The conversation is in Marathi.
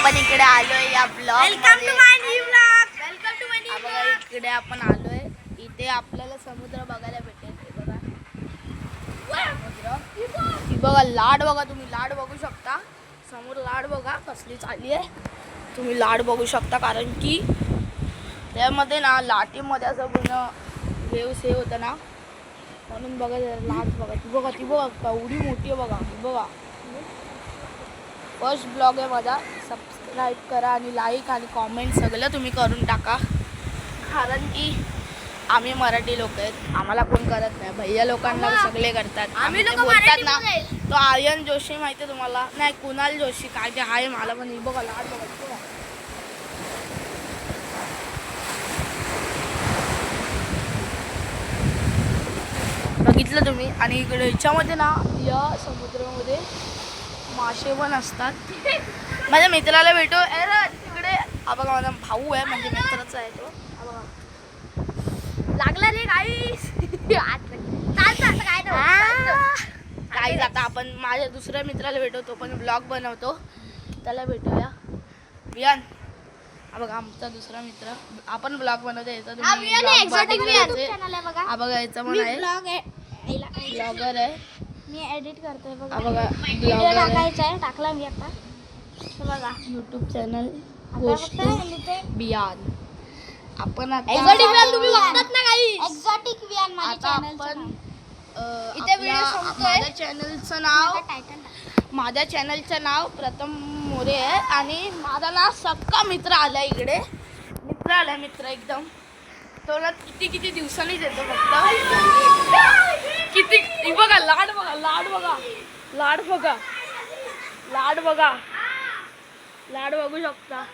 आपण इकडे आलोय या blog welcome to my new blog. Welcome to my new बघा इकडे आपण आलोय. इथे आपल्याला समुद्र बघायला भेटेल. हे बघा समुद्र. ही बघा लाट बघा, तुम्ही लाट बघू शकता. समोर लाट बघा कसली चालली आहे. तुम्ही लाट बघू शकता कारण की त्यामध्ये ना लाटीमध्ये असं पूर्ण वेव्स हे होतं ना, म्हणून बघा लाट बघा. ती बघा केवढी मोठी आहे बघा. ही बघा फर्स्ट ब्लॉग आहे माझा. सबस्क्राईब करा आणि लाईक आणि कॉमेंट सगळं तुम्ही करून टाका, कारण की आम्ही मराठी लोक आहेत. आम्हाला कोण करत नाही. भैया लोकांना सगळे करतात. आम्ही लोक बोलतात ना, तो आर्यन जोशी माहिती आहे तुम्हाला? नाही, कुणाल जोशी काय ते आहे मला पण. ही बघा लाट बघा. बघितलं तुम्ही. आणि इकडे याच्यामध्ये ना, या समुद्रामध्ये मासे पण असतात. माझ्या मित्राला भेटो. अरे तिकडे हा बघा माझा भाऊ आहे, म्हणजे मित्राचा आहे तो. हा बघा लागला रे गाईस. काही आता आपण माझ्या दुसऱ्या मित्राला भेटू. तो पण ब्लॉग बनवतो, त्याला भेटूया. वियान हा बघा आमचा दुसरा मित्र. आपण ब्लॉग बनवतो याचा. हा बघा याचा पण आहे. ब्लॉगर आहे. मी एडिट करतोय बघा. हा बघा व्हिडिओ ब्लॉगर आहे. टाकायचा आहे. टाकला मी आता. बघा यूट्यूब चॅनल बियान. आपण एक्झॉटिक वियान तुम्ही बघतात ना गाईस. एक्झॉटिक वियान माझ्या आता आपण इथे व्हिडिओ संपतोय. माझ्या चॅनलचं नाव प्रथम मोरे आहे. आणि माझा ना सक्का मित्र आला इकडे. मित्र एकदम. तो ना किती दिवसांनीच येतो फक्त. किती बघा लाड बघा. लाड बघू शकता.